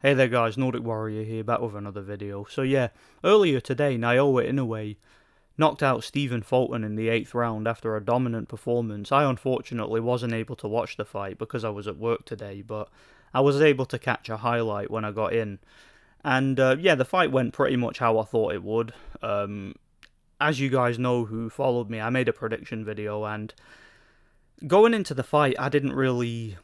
Hey there guys, Nordic Warrior here, back with another video. So yeah, earlier today, Naoya Inoue knocked out Stephen Fulton in the 8th round after a dominant performance. I unfortunately wasn't able to watch the fight because I was at work today, but I was able to catch a highlight when I got in. And yeah, the fight went pretty much how I thought it would. As you guys know who followed me, I made a prediction video, and going into the fight, I didn't really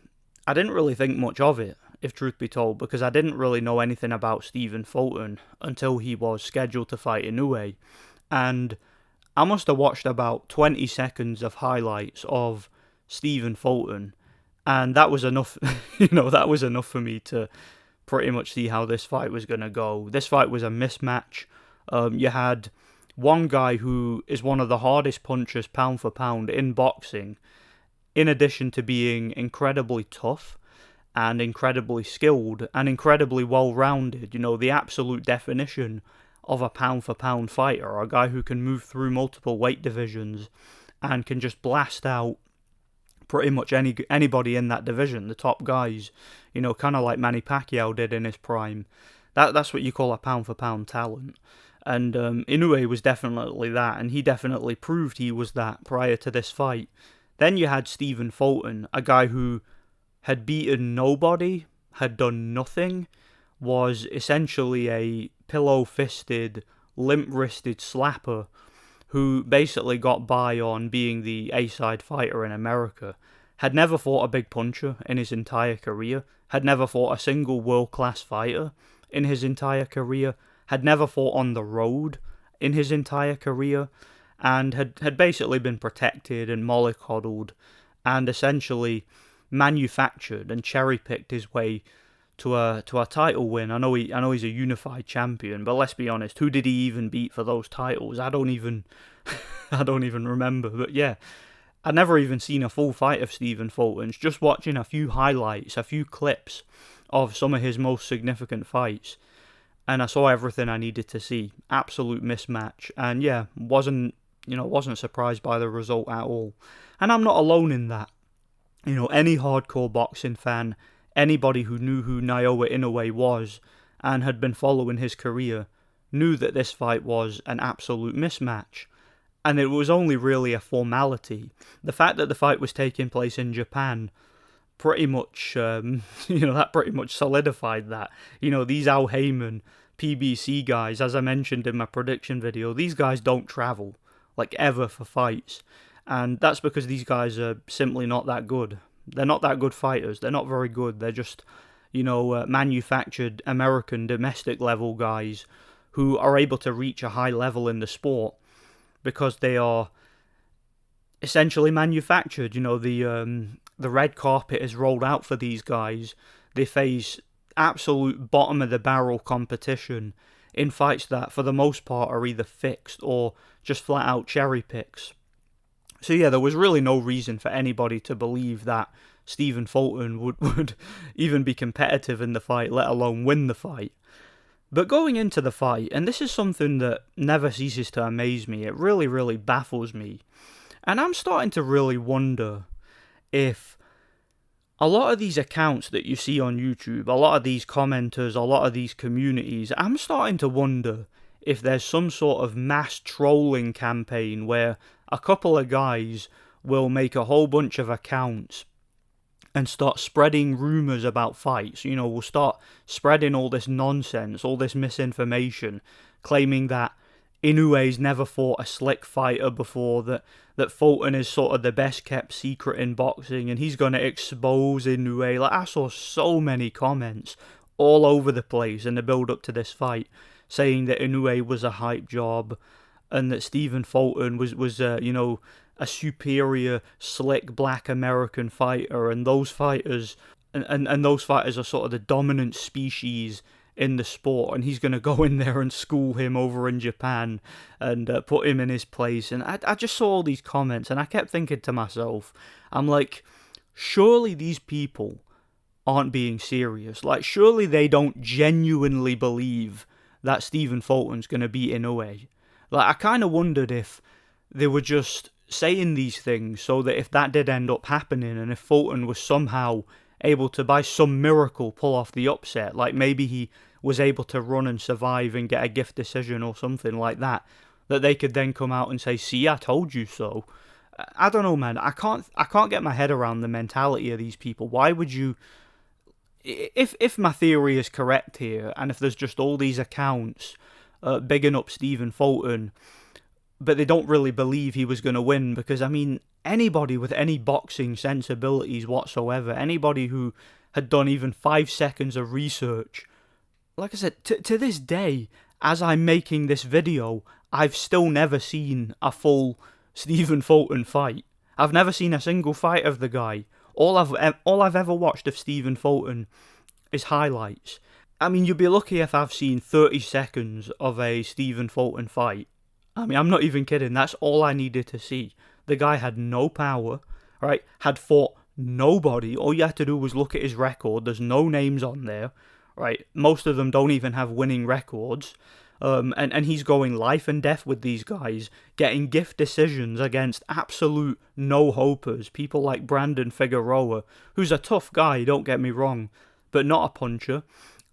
think much of it, if truth be told, because I didn't really know anything about Stephen Fulton until he was scheduled to fight Inoue. And I must have watched about 20 seconds of highlights of Stephen Fulton, and that was enough, that was enough for me to pretty much see how this fight was going to go. This fight was a mismatch. You had one guy who is one of the hardest punchers pound for pound in boxing, in addition to being incredibly tough and incredibly skilled and incredibly well-rounded, the absolute definition of a pound-for-pound fighter, a guy who can move through multiple weight divisions and can just blast out pretty much anybody in that division, the top guys, kind of like Manny Pacquiao did in his prime. That's what you call a pound-for-pound talent. And Inoue was definitely that, and he definitely proved he was that prior to this fight. Then you had Stephen Fulton, a guy who had beaten nobody, had done nothing, was essentially a pillow-fisted, limp-wristed slapper who basically got by on being the A-side fighter in America, had never fought a big puncher in his entire career, had never fought a single world-class fighter in his entire career, had never fought on the road in his entire career, and had basically been protected and mollycoddled and essentially manufactured and cherry-picked his way to a title win. I know he's a unified champion, but let's be honest, who did he even beat for those titles? I don't even remember. But yeah, I'd never even seen a full fight of Stephen Fulton's, just watching a few highlights, a few clips of some of his most significant fights, and I saw everything I needed to see. Absolute mismatch, and yeah, wasn't surprised by the result at all. And I'm not alone in that. Any hardcore boxing fan, anybody who knew who Naoya Inoue was and had been following his career, knew that this fight was an absolute mismatch. And it was only really a formality. The fact that the fight was taking place in Japan pretty much, that pretty much solidified that. These Al Heyman, PBC guys, as I mentioned in my prediction video, these guys don't travel, ever, for fights. And that's because these guys are simply not that good. They're not that good fighters. They're not very good. They're just, manufactured American domestic level guys who are able to reach a high level in the sport because they are essentially manufactured. The red carpet is rolled out for these guys. They face absolute bottom of the barrel competition in fights that for the most part are either fixed or just flat out cherry picks. So yeah, there was really no reason for anybody to believe that Stephen Fulton would even be competitive in the fight, let alone win the fight. But going into the fight, and this is something that never ceases to amaze me, it really, really baffles me. And I'm starting to really wonder if a lot of these accounts that you see on YouTube, a lot of these commenters, a lot of these communities, I'm starting to wonder if there's some sort of mass trolling campaign where a couple of guys will make a whole bunch of accounts and start spreading rumours about fights. Will start spreading all this nonsense, all this misinformation, claiming that Inoue's never fought a slick fighter before, that Fulton is sort of the best kept secret in boxing and he's going to expose Inoue. I saw so many comments all over the place in the build up to this fight saying that Inoue was a hype job and that Stephen Fulton was a superior, slick black American fighter, and those fighters and those fighters are sort of the dominant species in the sport, and he's going to go in there and school him over in Japan and put him in his place. And I just saw all these comments, and I kept thinking to myself, I'm like, surely these people aren't being serious. Surely they don't genuinely believe that Stephen Fulton's going to beat Inoue. I kind of wondered if they were just saying these things so that if that did end up happening and if Fulton was somehow able to, by some miracle, pull off the upset. Like maybe he was able to run and survive and get a gift decision or something like that, that they could then come out and say, "See, I told you so." I don't know, man. I can't get my head around the mentality of these people. Why would you? If my theory is correct here, and if there's just all these accounts bigging up Stephen Fulton, but they don't really believe he was going to win, because I mean, anybody with any boxing sensibilities whatsoever, anybody who had done even 5 seconds of research, like I said, to this day, as I'm making this video, I've still never seen a full Stephen Fulton fight. I've never seen a single fight of the guy. All I've ever watched of Stephen Fulton is highlights. I mean, you'd be lucky if I've seen 30 seconds of a Stephen Fulton fight. I mean, I'm not even kidding. That's all I needed to see. The guy had no power, right? Had fought nobody. All you had to do was look at his record. There's no names on there, right? Most of them don't even have winning records. And he's going life and death with these guys, getting gift decisions against absolute no-hopers. People like Brandon Figueroa, who's a tough guy, don't get me wrong, but not a puncher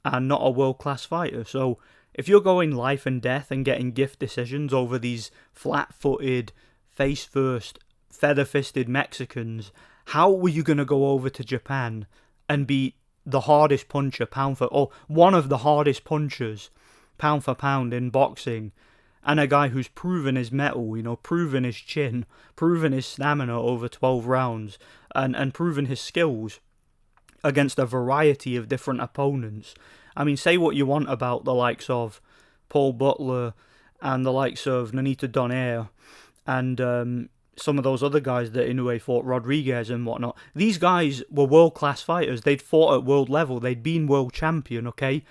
and not a world-class fighter. So if you're going life and death and getting gift decisions over these flat-footed, face-first, feather-fisted Mexicans, how were you going to go over to Japan and beat the hardest puncher or one of the hardest punchers pound for pound in boxing, and a guy who's proven his mettle, proven his chin, proven his stamina over 12 rounds, and proven his skills against a variety of different opponents? I mean, say what you want about the likes of Paul Butler and the likes of Nonito Donaire and some of those other guys that Inoue fought, Rodriguez and whatnot. These guys were world-class fighters. They'd fought at world level. They'd been world champion, okay?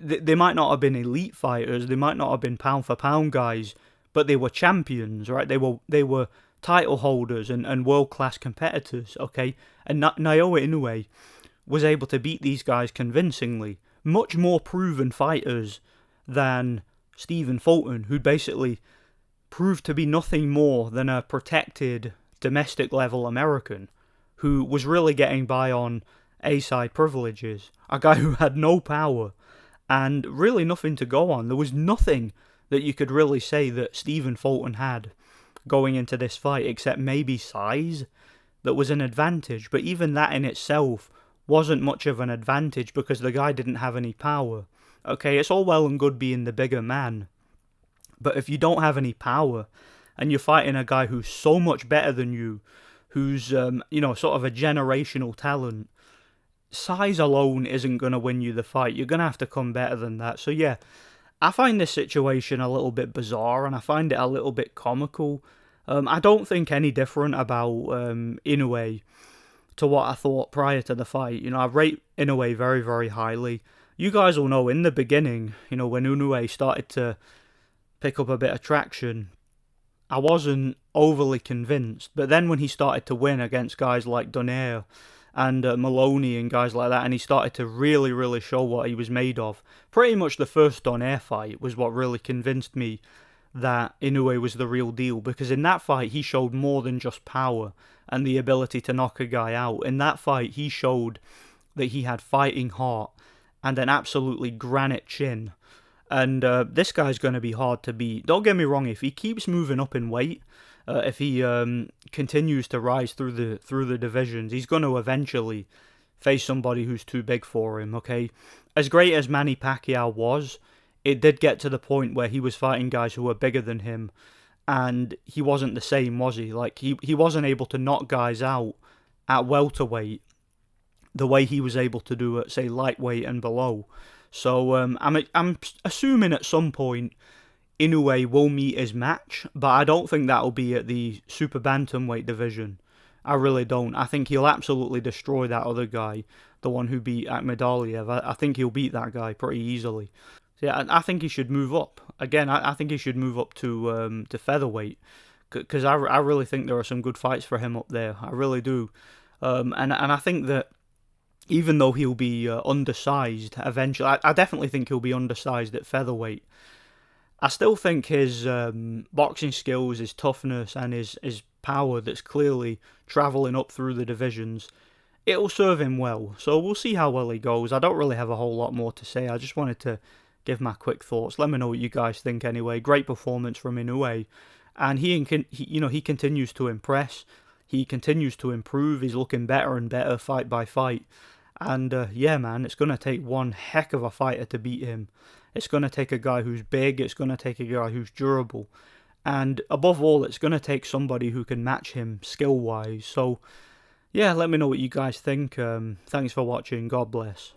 They might not have been elite fighters. They might not have been pound-for-pound guys, but they were champions, right? They were title holders and world-class competitors, okay? And Naoya Inoue was able to beat these guys convincingly. Much more proven fighters than Stephen Fulton, who basically proved to be nothing more than a protected domestic-level American who was really getting by on A-side privileges. A guy who had no power and really nothing to go on. There was nothing that you could really say that Stephen Fulton had going into this fight, except maybe size, that was an advantage. But even that in itself wasn't much of an advantage because the guy didn't have any power. Okay, it's all well and good being the bigger man, but if you don't have any power and you're fighting a guy who's so much better than you, who's, sort of a generational talent, size alone isn't going to win you the fight. You're going to have to come better than that. So yeah, I find this situation a little bit bizarre and I find it a little bit comical. I don't think any different about Inoue to what I thought prior to the fight. I rate Inoue very, very highly. You guys will know in the beginning, when Inoue started to pick up a bit of traction, I wasn't overly convinced. But then when he started to win against guys like Donaire and Maloney and guys like that, and he started to really, really show what he was made of. Pretty much the first Donaire fight was what really convinced me that Inoue was the real deal, because in that fight he showed more than just power and the ability to knock a guy out. In that fight he showed that he had fighting heart and an absolutely granite chin. And this guy's going to be hard to beat. Don't get me wrong, if he keeps moving up in weight, if he continues to rise through the divisions, he's going to eventually face somebody who's too big for him, okay? As great as Manny Pacquiao was, it did get to the point where he was fighting guys who were bigger than him, and he wasn't the same, was he? Like, he wasn't able to knock guys out at welterweight the way he was able to do at, say, lightweight and below. So I'm assuming at some point Inoue will meet his match, but I don't think that'll be at the super bantamweight division. I really don't. I think he'll absolutely destroy that other guy, the one who beat Akhmadaliev. I think he'll beat that guy pretty easily. So yeah, I think he should move up. Again, I think he should move up to featherweight, because I really think there are some good fights for him up there. I really do. And I think that even though he'll be undersized eventually, I definitely think he'll be undersized at featherweight. I still think his boxing skills, his toughness, and his power that's clearly travelling up through the divisions it'll serve him well. So we'll see how well he goes. I don't really have a whole lot more to say. I just wanted to give my quick thoughts. Let me know what you guys think anyway. Great performance from Inoue, and he continues to impress. He continues to improve. He's looking better and better fight by fight. And yeah, man, it's going to take one heck of a fighter to beat him. It's going to take a guy who's big. It's going to take a guy who's durable. And above all, it's going to take somebody who can match him skill-wise. So, yeah, let me know what you guys think. Thanks for watching. God bless.